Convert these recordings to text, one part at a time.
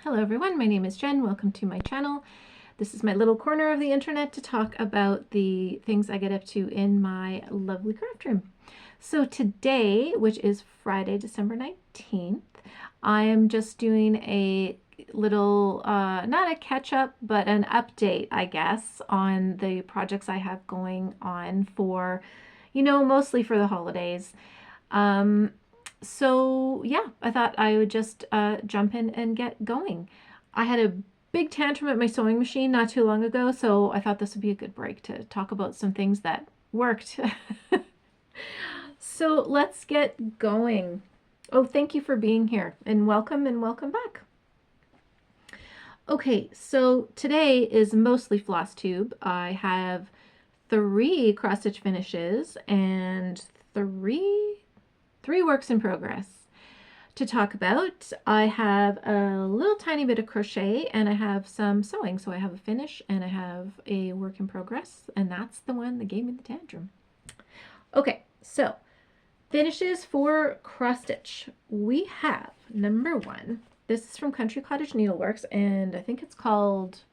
Hello everyone, my name is Jen. Welcome to my channel. This is my little corner of the internet to talk about the things I get up to in my lovely craft room. So today, which is Friday, December 19th, I am just doing a little, not a catch up, but an update, I guess, on the projects I have going on for, mostly for the holidays. So yeah, I thought I would just jump in and get going. I had a big tantrum at my sewing machine not too long ago, so I thought this would be a good break to talk about some things that worked. So let's get going. Oh, thank you for being here and welcome back. Okay, so today is mostly Flosstube. I have 3 cross stitch finishes and three works in progress to talk about. I have a little tiny bit of crochet and I have some sewing. So I have a finish and I have a work in progress, and that's the one that gave me the tantrum. Okay, so finishes for cross stitch. We have number 1. This is from Country Cottage Needleworks, and I think it's called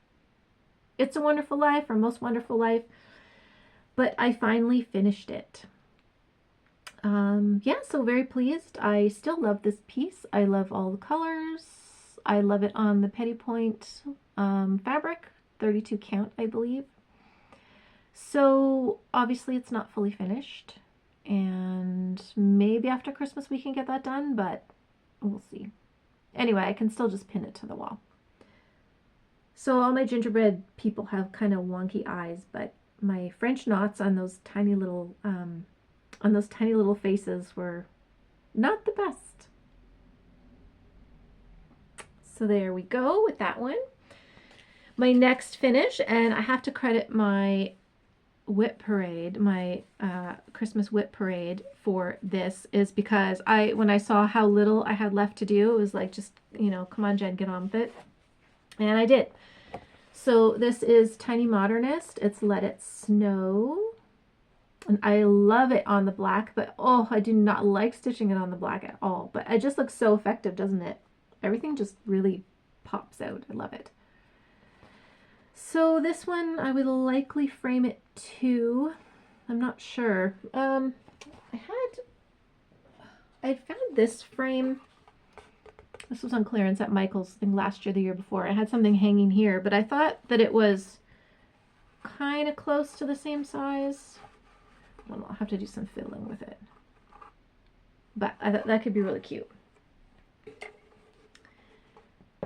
It's a Wonderful Life or Most Wonderful Life, but I finally finished it. Yeah, so very pleased. I still love this piece. I love all the colors. I love it on the petty point fabric, 32 count, I believe. So obviously it's not fully finished, and maybe after Christmas we can get that done, but we'll see. Anyway, I can still just pin it to the wall. So all my gingerbread people have kind of wonky eyes, but my French knots on those tiny little faces were not the best. So there we go with that one. My next finish, and I have to credit my whip parade, my Christmas whip parade for this, is because when I saw how little I had left to do, it was like, just, come on Jen, get on with it. And I did. So this is Tiny Modernist. It's Let It Snow. And I love it on the black, but oh, I do not like stitching it on the black at all. But it just looks so effective, doesn't it? Everything just really pops out. I love it. So this one, I would likely frame it too. I'm not sure. I found this frame. This was on clearance at Michael's thing last year, the year before. I had something hanging here, but I thought that it was kind of close to the same size. Well, I'll have to do some fiddling with it. But I thought that could be really cute.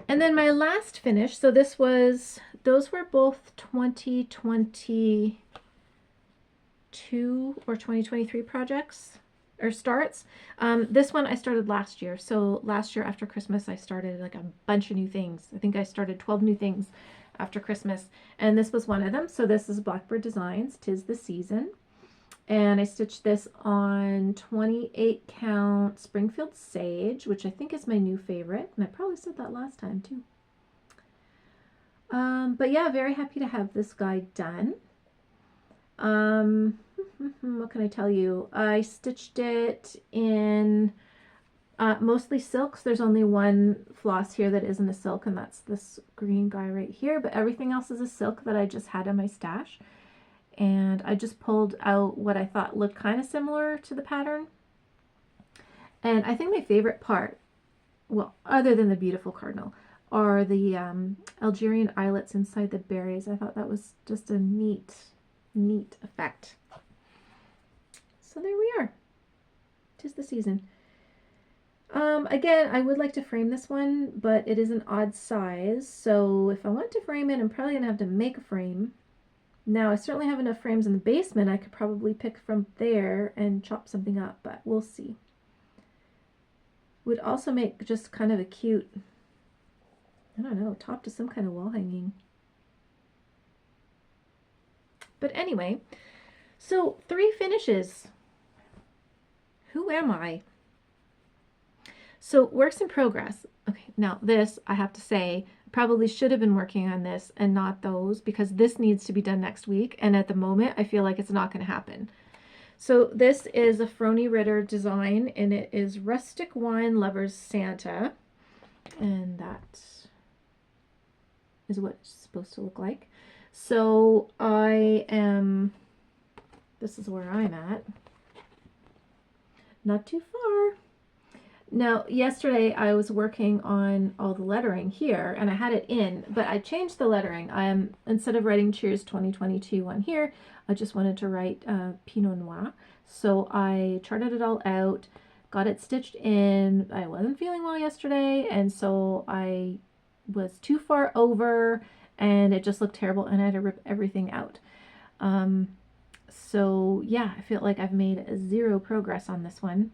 And then my last finish, so those were both 2022 or 2023 projects or starts. This one I started last year. So last year after Christmas, I started like a bunch of new things. I think I started 12 new things after Christmas, and this was one of them. So this is Blackbird Designs, 'Tis the Season. And I stitched this on 28 count Springfield Sage, which I think is my new favorite. And I probably said that last time too. But yeah, very happy to have this guy done. What can I tell you? I stitched it in mostly silks. There's only one floss here that isn't a silk, and that's this green guy right here. But everything else is a silk that I just had in my stash. And I just pulled out what I thought looked kind of similar to the pattern. And I think my favorite part, well, other than the beautiful cardinal, are the Algerian eyelets inside the berries. I thought that was just a neat effect. So there we are. 'Tis the season. Again, I would like to frame this one, but it is an odd size. So if I want to frame it, I'm probably going to have to make a frame. Now, I certainly have enough frames in the basement. I could probably pick from there and chop something up, but we'll see. Would also make just kind of a cute, I don't know, top to some kind of wall hanging. But anyway, so 3 finishes. Who am I? So works in progress. Okay, now this, I have to say, probably should have been working on this and not those, because this needs to be done next week, and at the moment I feel like it's not going to happen. So this is a Froni Ritter design, and it is Rustic Wine Lovers Santa, and that is what it's supposed to look like. So this is where I'm at. Not too far. Now, yesterday I was working on all the lettering here, and I had it in, but I changed the lettering. Instead of writing Cheers 2022 on here, I just wanted to write Pinot Noir. So I charted it all out, got it stitched in. I wasn't feeling well yesterday, and so I was too far over, and it just looked terrible, and I had to rip everything out. So yeah, I feel like I've made zero progress on this one.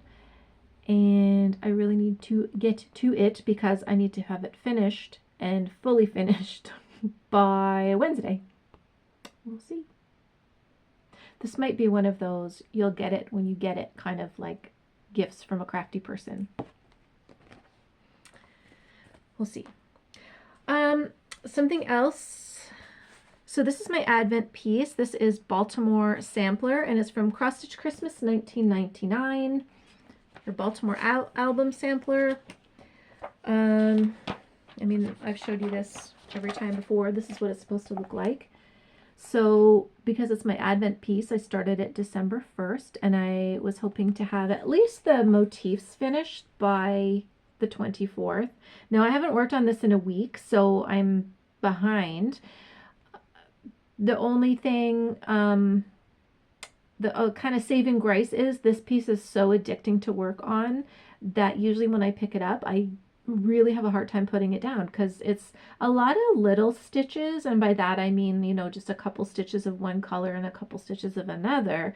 And I really need to get to it because I need to have it finished and fully finished by Wednesday. We'll see. This might be one of those you'll get it when you get it kind of like gifts from a crafty person. We'll see. Something else. So this is my Advent piece. This is Baltimore Sampler, and it's from Cross Stitch Christmas 1999. The Baltimore album sampler. I mean, I've showed you this every time before. This is what it's supposed to look like. So because it's my Advent piece, I started it December 1st, and I was hoping to have at least the motifs finished by the 24th. Now, I haven't worked on this in a week, so I'm behind. The only thing the kind of saving grace is this piece is so addicting to work on that usually when I pick it up, I really have a hard time putting it down because it's a lot of little stitches, and by that I mean, you know, just a couple stitches of one color and a couple stitches of another,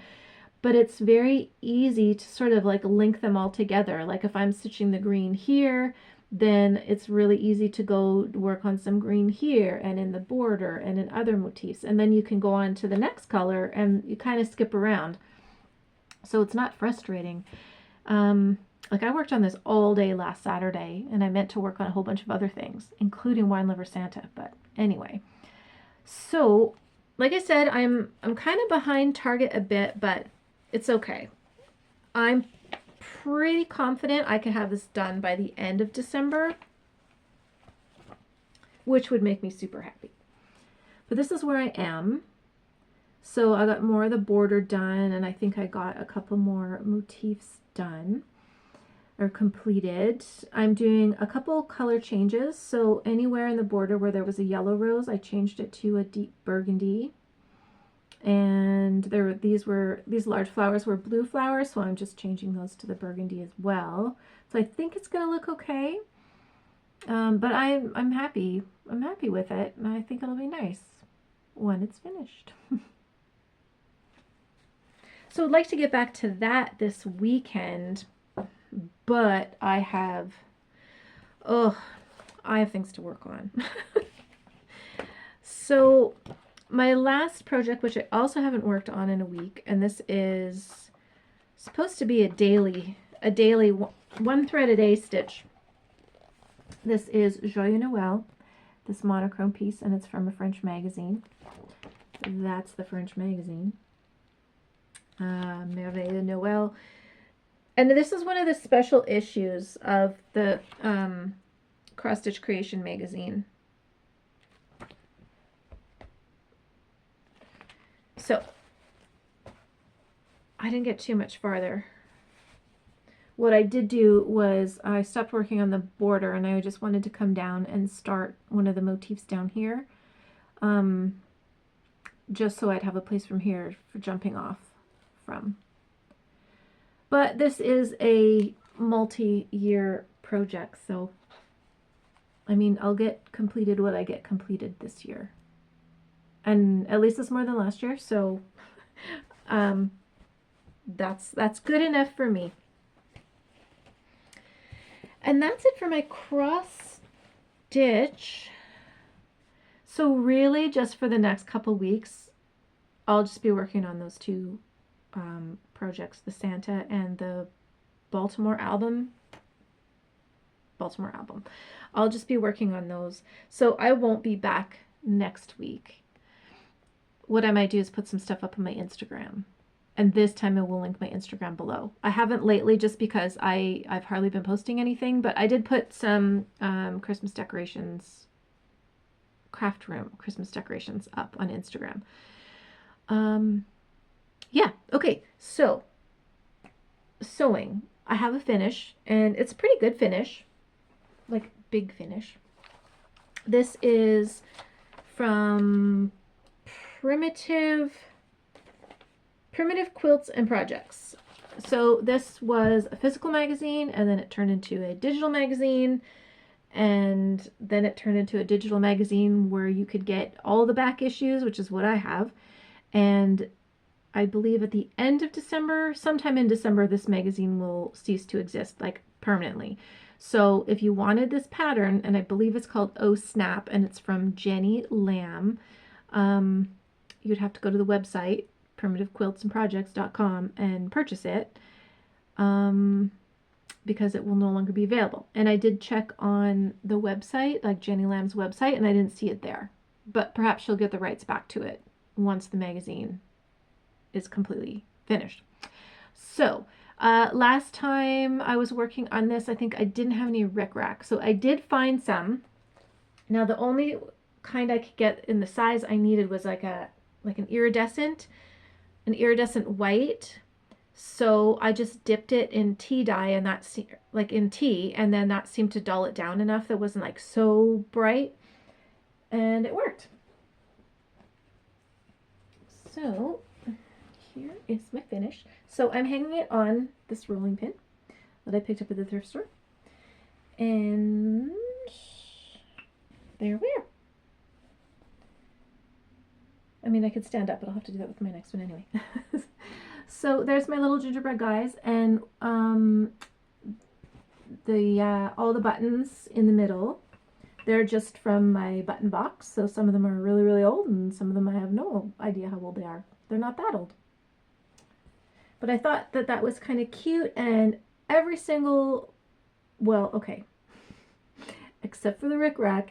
but it's very easy to sort of like link them all together. Like if I'm stitching the green here, then it's really easy to go work on some green here and in the border and in other motifs. And then you can go on to the next color and you kind of skip around. So it's not frustrating. Like I worked on this all day last Saturday, and I meant to work on a whole bunch of other things, including Wine Liver Santa. But anyway, so like I said, I'm kind of behind target a bit, but it's okay. I'm pretty confident I could have this done by the end of December, which would make me super happy. But this is where I am. So I got more of the border done, and I think I got a couple more motifs done or completed. I'm doing a couple color changes. So anywhere in the border where there was a yellow rose, I changed it to a deep burgundy. And these large flowers were blue flowers, so I'm just changing those to the burgundy as well. So I think it's gonna look okay. But I'm happy. I'm happy with it, and I think it'll be nice when it's finished. So I'd like to get back to that this weekend, but I have things to work on. So my last project, which I also haven't worked on in a week, and this is supposed to be a daily one thread a day stitch. This is Joyeux Noël, this monochrome piece, and it's from a French magazine. That's the French magazine. Merveille de Noël. And this is one of the special issues of the Cross Stitch Creation magazine. So I didn't get too much farther. What I did do was I stopped working on the border, and I just wanted to come down and start one of the motifs down here, just so I'd have a place from here for jumping off from. But this is a multi-year project, so I mean, I'll get completed what I get completed this year. And at least it's more than last year, so that's good enough for me. And that's it for my cross stitch. So really, just for the next couple weeks, I'll just be working on those two projects, the Santa and the Baltimore album. I'll just be working on those. So I won't be back next week. What I might do is put some stuff up on my Instagram. And this time I will link my Instagram below. I haven't lately just because I've hardly been posting anything, but I did put some Christmas decorations craft room Christmas decorations up on Instagram. Yeah, okay, so sewing. I have a finish, and it's a pretty good finish, like big finish. This is from Primitive Quilts and Projects. So this was a physical magazine, and then it turned into a digital magazine, and then it turned into a digital magazine where you could get all the back issues, which is what I have. And I believe at the end of December, sometime in December, this magazine will cease to exist, like permanently. So if you wanted this pattern, and I believe it's called Oh Snap, and it's from Jenny Lamb, you'd have to go to the website, primitivequiltsandprojects.com, and purchase it, because it will no longer be available. And I did check on the website, like Jenny Lamb's website, and I didn't see it there. But perhaps she'll get the rights back to it once the magazine is completely finished. So last time I was working on this, I think I didn't have any rickrack. So I did find some. Now the only kind I could get in the size I needed was like an iridescent white. So I just dipped it in tea dye, and that's like in tea, and then that seemed to dull it down enough that it wasn't like so bright, and it worked. So here is my finish. So I'm hanging it on this rolling pin that I picked up at the thrift store. And there we are. I mean, I could stand up, but I'll have to do that with my next one anyway. So there's my little gingerbread guys, and all the buttons in the middle, they're just from my button box. So some of them are really, really old, and some of them I have no idea how old they are. They're not that old. But I thought that that was kind of cute, and every single, well, okay, except for the rickrack,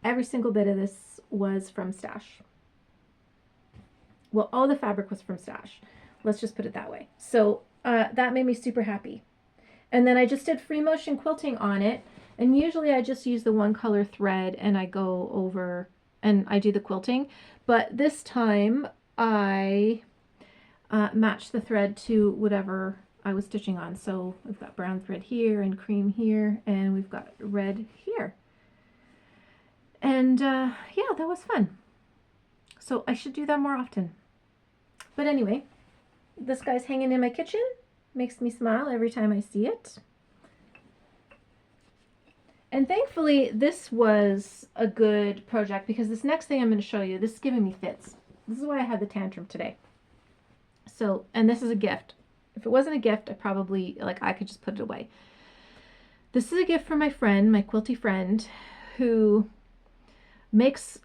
every single bit of this was from Stash. Well, all the fabric was from Stash. Let's just put it that way. So that made me super happy. And then I just did free motion quilting on it. And usually I just use the one color thread and I go over and I do the quilting. But this time I matched the thread to whatever I was stitching on. So we've got brown thread here and cream here, and we've got red here. And yeah, that was fun. So I should do that more often. But anyway, this guy's hanging in my kitchen. Makes me smile every time I see it. And thankfully, this was a good project, because this next thing I'm going to show you, this is giving me fits. This is why I had the tantrum today. So, and this is a gift. If it wasn't a gift, I probably, like, I could just put it away. This is a gift from my friend, my quilty friend, who makes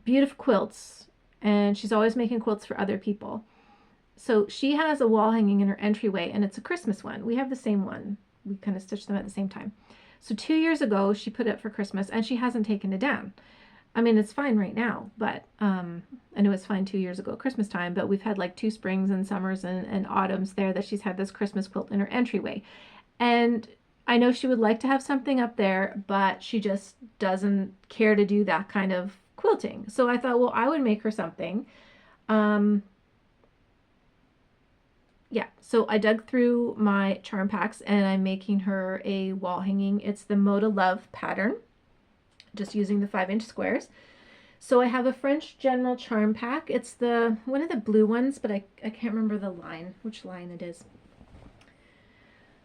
beautiful quilts, and she's always making quilts for other people. So she has a wall hanging in her entryway, and it's a Christmas one. We have the same one. We kind of stitched them at the same time. So 2 years ago, she put it up for Christmas, and she hasn't taken it down. I mean, it's fine right now, but and it was fine 2 years ago, Christmas time, but we've had like 2 springs and summers and autumns there that she's had this Christmas quilt in her entryway. And I know she would like to have something up there, but she just doesn't care to do that kind of quilting. So I thought, well, I would make her something. Yeah, so I dug through my charm packs, and I'm making her a wall hanging. It's the Moda Love pattern, just using the 5-inch squares. So I have a French General charm pack. It's the one of the blue ones, but I can't remember the line, which line it is.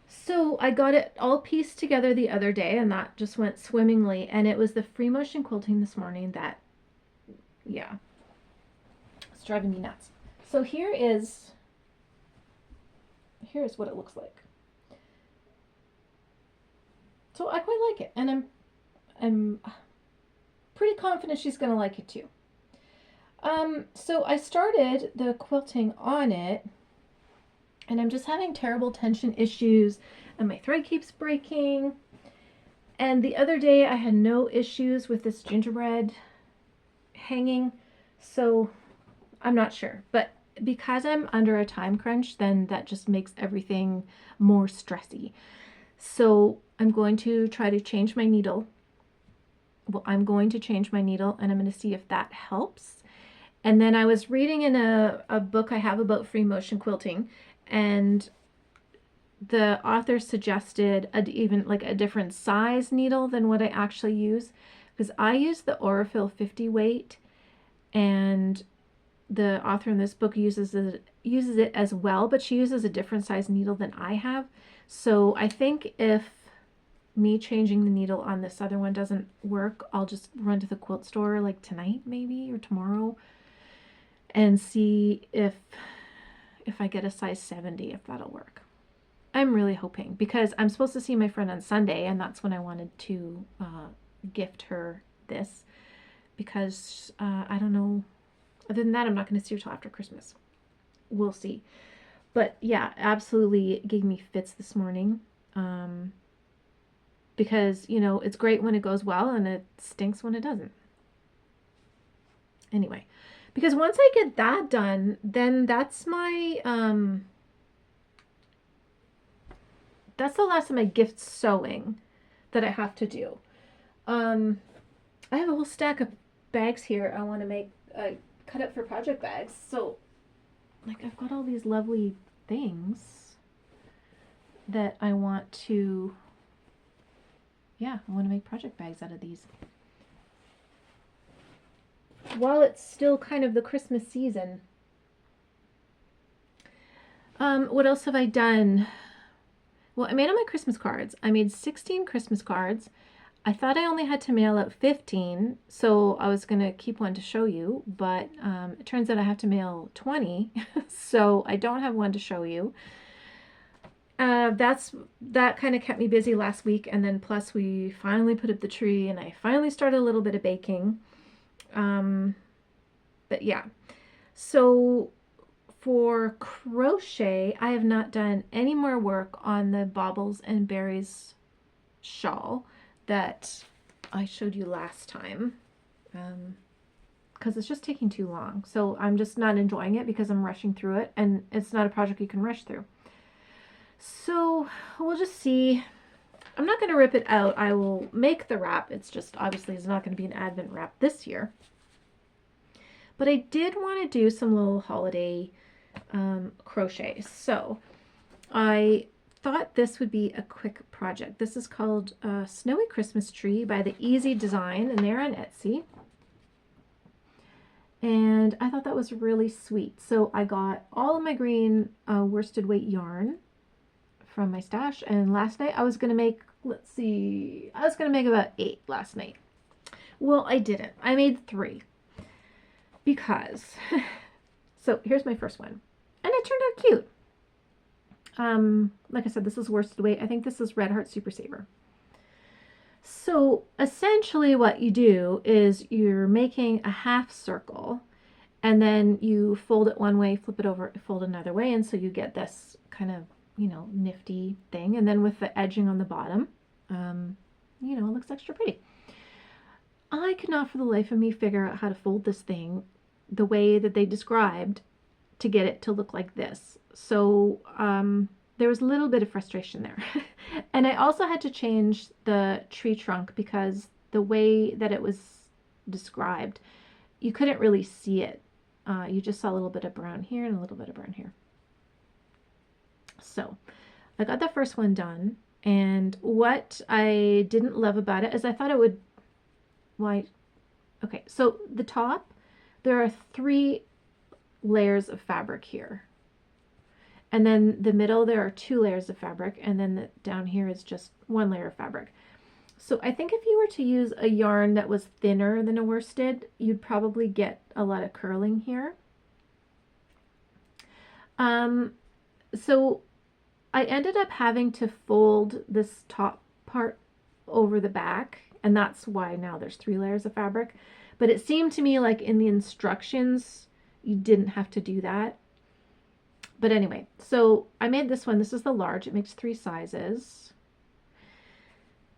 So I got it all pieced together the other day, and that just went swimmingly. And it was the free motion quilting this morning that, yeah, it's driving me nuts. So here's what it looks like. So I quite like it, and I'm pretty confident she's going to like it too. So I started the quilting on it, and I'm just having terrible tension issues, and my thread keeps breaking. And the other day I had no issues with this gingerbread hanging, so I'm not sure. But because I'm under a time crunch, then that just makes everything more stressy. So I'm going to try to change my needle well, I'm going to change my needle and I'm going to see if that helps. And then I was reading in a book I have about free motion quilting, and the author suggested even like a different size needle than what I actually use, because I use the Aurifil 50 weight, and the author in this book uses it as well, but she uses a different size needle than I have. So I think if me changing the needle on this other one doesn't work, I'll just run to the quilt store like tonight maybe or tomorrow and see if I get a size 70, if that'll work. I'm really hoping, because I'm supposed to see my friend on Sunday, and that's when I wanted to gift her this, because I don't know, other than that I'm not going to see her till after Christmas. We'll see. But yeah, absolutely gave me fits this morning, because, you know, it's great when it goes well and it stinks when it doesn't. Anyway, because once I get that done, then that's my that's the last of my gift sewing that I have to do. I have a whole stack of bags here I want to make cut up for project bags. So like I've got all these lovely things that I want to, yeah, I want to make project bags out of these. While it's still kind of the Christmas season. What else have I done? Well, I made all my Christmas cards. I made 16 Christmas cards. I thought I only had to mail out 15, so I was going to keep one to show you, but it turns out I have to mail 20, so I don't have one to show you. That kind of kept me busy last week, and then plus we finally put up the tree, and I finally started a little bit of baking. But yeah, so for crochet, I have not done any more work on the Baubles and Berries shawl that I showed you last time, because it's just taking too long. So I'm just not enjoying it because I'm rushing through it, and it's not a project you can rush through. So we'll just see. I'm not going to rip it out. I will make the wrap. It's just obviously it's not going to be an Advent wrap this year. But I did want to do some little holiday crochet. So I thought this would be a quick project. This is called Snowy Christmas Tree by the Easy Design, and they're on Etsy. And I thought that was really sweet. So I got all of my green worsted weight yarn from my stash, and last night I was going to make, let's see, I was going to make about 8 last night. Well, I didn't. I made 3 because, so here's my first one, and it turned out cute. Like I said, this is worsted weight. I think this is Red Heart Super Saver. So essentially what you do is you're making a half circle, and then you fold it one way, flip it over, fold another way, and so you get this kind of, you know, nifty thing. And then with the edging on the bottom, you know, it looks extra pretty. I could not for the life of me figure out how to fold this thing the way that they described to get it to look like this. So there was a little bit of frustration there. And I also had to change the tree trunk because the way that it was described, you couldn't really see it. You just saw a little bit of brown here and a little bit of brown here. So I got the first one done, and what I didn't love about it is I thought it would, why, okay, so the top, there are 3 layers of fabric here. And then the middle, there are 2 layers of fabric, and then down here is just 1 layer of fabric. So I think if you were to use a yarn that was thinner than a worsted, you'd probably get a lot of curling here. So I ended up having to fold this top part over the back, and that's why now there's 3 layers of fabric. But it seemed to me like in the instructions, you didn't have to do that. But anyway, so I made this one. This is the large. It makes 3 sizes.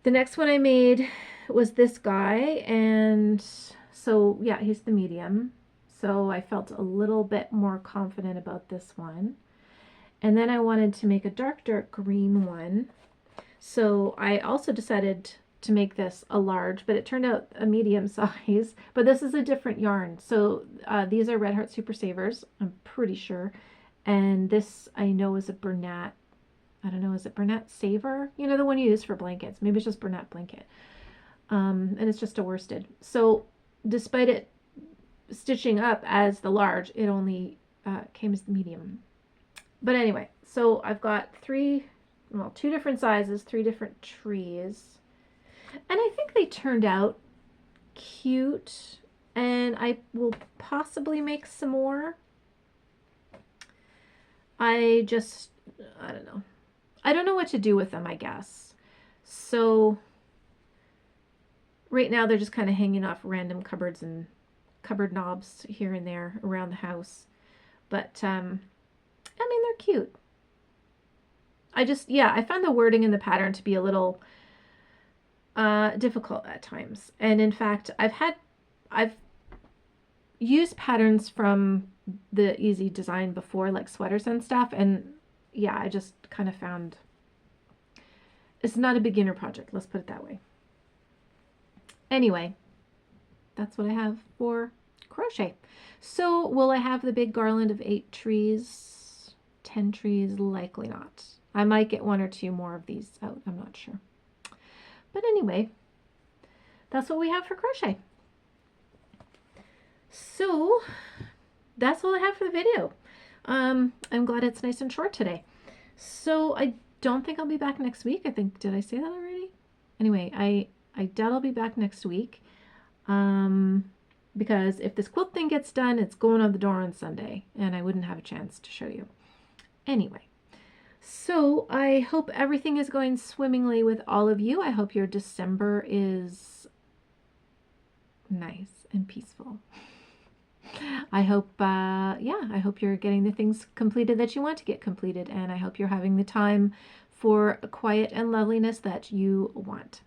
The next one I made was this guy, and so yeah, he's the medium. So I felt a little bit more confident about this one. And then I wanted to make a dark green one. So I also decided to make this a large, but it turned out a medium size. But this is a different yarn. So these are Red Heart Super Savers, I'm pretty sure. And this I know is a Bernat. I don't know, is it Bernat Saver? You know, the one you use for blankets. Maybe it's just Bernat Blanket. And it's just a worsted. So despite it stitching up as the large, it only came as the medium. But anyway, so I've got two different sizes, 3 different trees. And I think they turned out cute. And I will possibly make some more. I don't know. I don't know what to do with them, I guess. So right now they're just kind of hanging off random cupboards and cupboard knobs here and there around the house. But, I mean, they're cute. I found the wording in the pattern to be a little difficult at times. And in fact, I've used patterns from the Easy Design before, like sweaters and stuff, and yeah, I just kind of found it's not a beginner project, let's put it that way. Anyway, that's what I have for crochet. So will I have the big garland of 8 trees, 10 trees? Likely not. I might get 1 or 2 more of these out, I'm not sure. But anyway, that's what we have for crochet. So that's all I have for the video. I'm glad it's nice and short today. So I don't think I'll be back next week. Did I say that already? Anyway, I doubt I'll be back next week. Because if this quilt thing gets done, it's going on the door on Sunday, and I wouldn't have a chance to show you. Anyway, so I hope everything is going swimmingly with all of you. I hope your December is nice and peaceful. I hope, I hope you're getting the things completed that you want to get completed, and I hope you're having the time for quiet and loveliness that you want.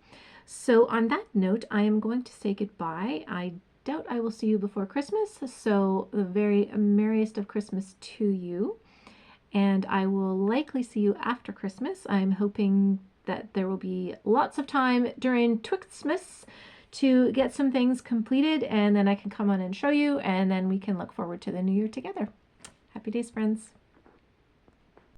So on that note, I am going to say goodbye. I doubt I will see you before Christmas, so the very merriest of Christmas to you, and I will likely see you after Christmas. I'm hoping that there will be lots of time during Twixtmas to get some things completed, and then I can come on and show you, and then we can look forward to the new year together. Happy days, friends.